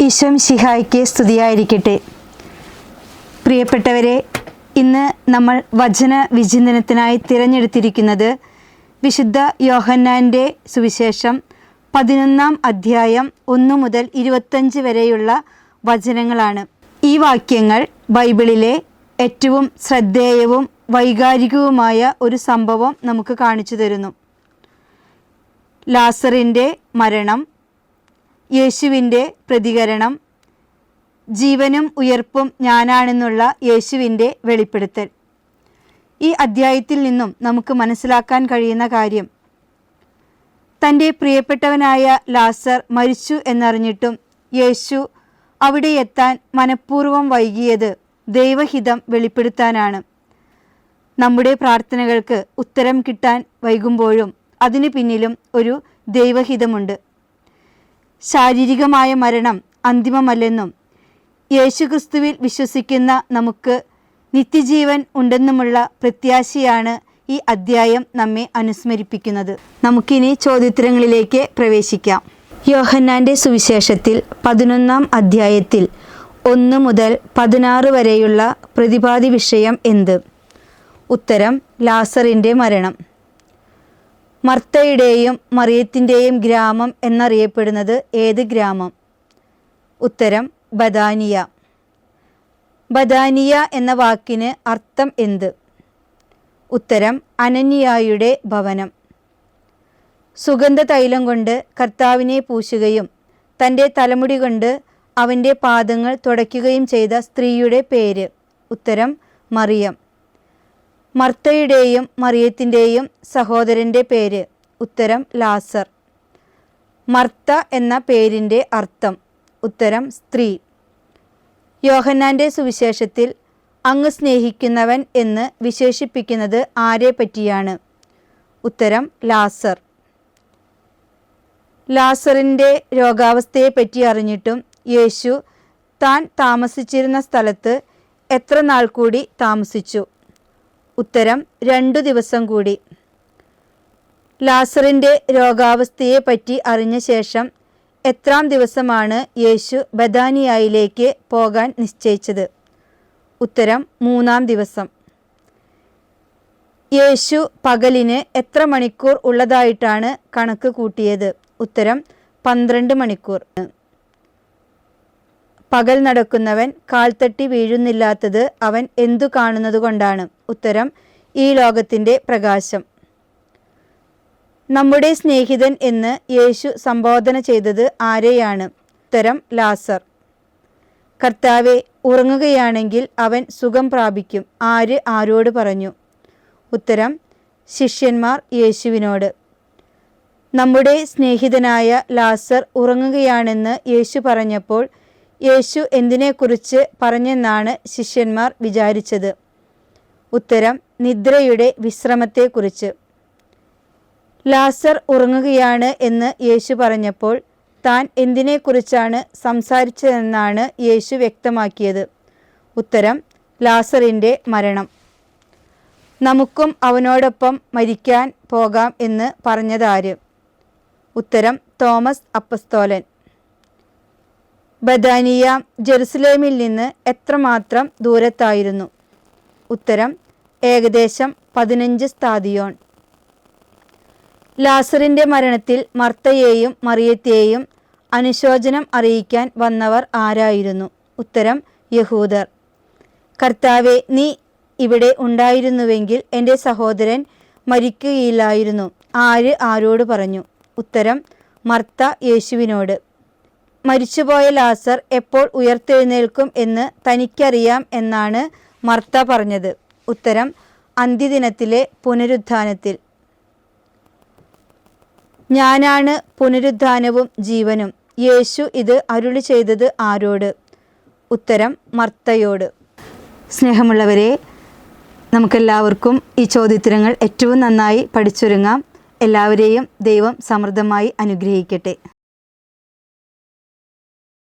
ഈശോ മിശിഹായ്ക്ക് സ്തുതിയായിരിക്കട്ടെ. പ്രിയപ്പെട്ടവരെ, ഇന്ന് നമ്മൾ വചന വിചിന്തനത്തിനായി തിരഞ്ഞെടുത്തിരിക്കുന്നത് വിശുദ്ധ യോഹന്നാൻ്റെ സുവിശേഷം 11-ാം അധ്യായം 1 മുതൽ 25 വരെയുള്ള വചനങ്ങളാണ്. ഈ വാക്യങ്ങൾ ബൈബിളിലെ ഏറ്റവും ശ്രദ്ധേയവും വൈകാരികവുമായ ഒരു സംഭവം നമുക്ക് കാണിച്ചു തരുന്നു. ലാസറിൻ്റെ മരണം, യേശുവിൻ്റെ പ്രതികരണം, ജീവനും ഉയർപ്പും ഞാനാണെന്നുള്ള യേശുവിൻ്റെ വെളിപ്പെടുത്തൽ. ഈ അധ്യായത്തിൽ നിന്നും നമുക്ക് മനസ്സിലാക്കാൻ കഴിയുന്ന കാര്യം, തൻ്റെ പ്രിയപ്പെട്ടവനായ ലാസർ മരിച്ചു എന്നറിഞ്ഞിട്ടും യേശു അവിടെ എത്താൻ മനഃപൂർവ്വം വൈകിയത് ദൈവഹിതം വെളിപ്പെടുത്താനാണ്. നമ്മുടെ പ്രാർത്ഥനകൾക്ക് ഉത്തരം കിട്ടാൻ വൈകുമ്പോഴും അതിനു പിന്നിലും ഒരു ദൈവഹിതമുണ്ട്. ശാരീരികമായ മരണം അന്തിമമല്ലെന്നും യേശുക്രിസ്തുവിൽ വിശ്വസിക്കുന്ന നമുക്ക് നിത്യജീവൻ ഉണ്ടെന്നുമുള്ള പ്രത്യാശയാണ് ഈ അധ്യായം നമ്മെ അനുസ്മരിപ്പിക്കുന്നത്. നമുക്കിനി ചോദ്യോത്തരങ്ങളിലേക്ക് പ്രവേശിക്കാം. യോഹന്നാൻ്റെ സുവിശേഷത്തിൽ 11-ാം അധ്യായത്തിൽ 1 മുതൽ 16 വരെയുള്ള പ്രതിപാദ്യ വിഷയം എന്ത്? ഉത്തരം: ലാസറിൻ്റെ മരണം. മർത്തയുടെയും മറിയത്തിൻ്റെയും ഗ്രാമം എന്നറിയപ്പെടുന്നത് ഏത് ഗ്രാമം? ഉത്തരം: ബഥാനിയ. ബഥാനിയ എന്ന വാക്കിന് അർത്ഥം എന്ത്? ഉത്തരം: അനന്യായുടെ ഭവനം. സുഗന്ധ തൈലം കൊണ്ട് കർത്താവിനെ പൂശുകയും തൻ്റെ തലമുടി കൊണ്ട് അവൻ്റെ പാദങ്ങൾ തുടയ്ക്കുകയും ചെയ്ത സ്ത്രീയുടെ പേര്? ഉത്തരം: മറിയം. മർത്തയുടെയും മറിയത്തിൻ്റെയും സഹോദരൻ്റെ പേര്? ഉത്തരം: ലാസർ. മർത്ത എന്ന പേരിൻ്റെ അർത്ഥം? ഉത്തരം: സ്ത്രീ. യോഹന്നാൻ്റെ സുവിശേഷത്തിൽ അങ്ങ് സ്നേഹിക്കുന്നവൻ എന്ന് വിശേഷിപ്പിക്കുന്നത് ആരെ പറ്റിയാണ്? ഉത്തരം: ലാസർ. ലാസറിൻ്റെ രോഗാവസ്ഥയെപ്പറ്റി അറിഞ്ഞിട്ടും യേശു താൻ താമസിച്ചിരുന്ന സ്ഥലത്ത് എത്ര നാൾ കൂടി താമസിച്ചു? ഉത്തരം: 2 ദിവസം കൂടി. ലാസറിൻ്റെ രോഗാവസ്ഥയെപ്പറ്റി അറിഞ്ഞ ശേഷം എത്രാം ദിവസമാണ് യേശു ബഥാനിയയിലേക്ക് പോകാൻ നിശ്ചയിച്ചത്? ഉത്തരം: 3-ാം ദിവസം. യേശു പകലിന് എത്ര മണിക്കൂർ ഉള്ളതായിട്ടാണ് കണക്ക് കൂട്ടിയത്? ഉത്തരം: 12 മണിക്കൂർ. പകൽ നടക്കുന്നവൻ കാൽത്തട്ടി വീഴുന്നില്ലാത്തത് അവൻ എന്തു കാണുന്നതുകൊണ്ടാണ്? ഉത്തരം: ഈ ലോകത്തിൻ്റെ പ്രകാശം. നമ്മുടെ സ്നേഹിതൻ എന്ന് യേശു സംബോധന ചെയ്തത് ആരെയാണ്? ഉത്തരം: ലാസർ. കർത്താവെ, ഉറങ്ങുകയാണെങ്കിൽ അവൻ സുഖം പ്രാപിക്കും. ആര് ആരോട് പറഞ്ഞു? ഉത്തരം: ശിഷ്യന്മാർ യേശുവിനോട്. നമ്മുടെ സ്നേഹിതനായ ലാസർ ഉറങ്ങുകയാണെന്ന് യേശു പറഞ്ഞപ്പോൾ യേശു എന്തിനെക്കുറിച്ച് പറഞ്ഞെന്നാണ് ശിഷ്യന്മാർ വിചാരിച്ചത്? ഉത്തരം: നിദ്രയുടെ വിശ്രമത്തെക്കുറിച്ച്. ലാസർ ഉറങ്ങുകയാണ് എന്ന് യേശു പറഞ്ഞപ്പോൾ താൻ എന്തിനെക്കുറിച്ചാണ് സംസാരിച്ചതെന്നാണ് യേശു വ്യക്തമാക്കിയത്? ഉത്തരം: ലാസറിൻ്റെ മരണം. നമുക്കും അവനോടൊപ്പം മരിക്കാൻ പോകാം എന്ന് പറഞ്ഞതാര്? ഉത്തരം: തോമസ് അപ്പസ്തോലൻ. ബഥാനിയ ജെറുസലേമിൽ നിന്ന് എത്രമാത്രം ദൂരത്തായിരുന്നു? ഉത്തരം: ഏകദേശം 15 സ്താദിയോൻ. ലാസറിൻ്റെ മരണത്തിൽ മർത്തയെയും മറിയത്തെയും അനുശോചനം അറിയിക്കാൻ വന്നവർ ആരായിരുന്നു? ഉത്തരം: യഹൂദർ. കർത്താവെ, നീ ഇവിടെ ഉണ്ടായിരുന്നുവെങ്കിൽ എൻ്റെ സഹോദരൻ മരിക്കുകയില്ലായിരുന്നു. ആര് ആരോട് പറഞ്ഞു? ഉത്തരം: മർത്ത യേശുവിനോട്. മരിച്ചുപോയ ലാസർ എപ്പോൾ ഉയർത്തെഴുന്നേൽക്കും എന്ന് തനിക്കറിയാം എന്നാണ് മർത്ത പറഞ്ഞത്? ഉത്തരം: അന്ത്യദിനത്തിലെ പുനരുത്ഥാനത്തിൽ. ഞാനാണ് പുനരുത്ഥാനവും ജീവനും. യേശു ഇത് അരുളി ചെയ്തത് ആരോട്? ഉത്തരം: മർത്തയോട്. സ്നേഹമുള്ളവരെ, നമുക്കെല്ലാവർക്കും ഈ ചോദ്യോത്തരങ്ങൾ ഏറ്റവും നന്നായി പഠിച്ചൊരുങ്ങാം. എല്ലാവരെയും ദൈവം സമൃദ്ധമായി അനുഗ്രഹിക്കട്ടെ.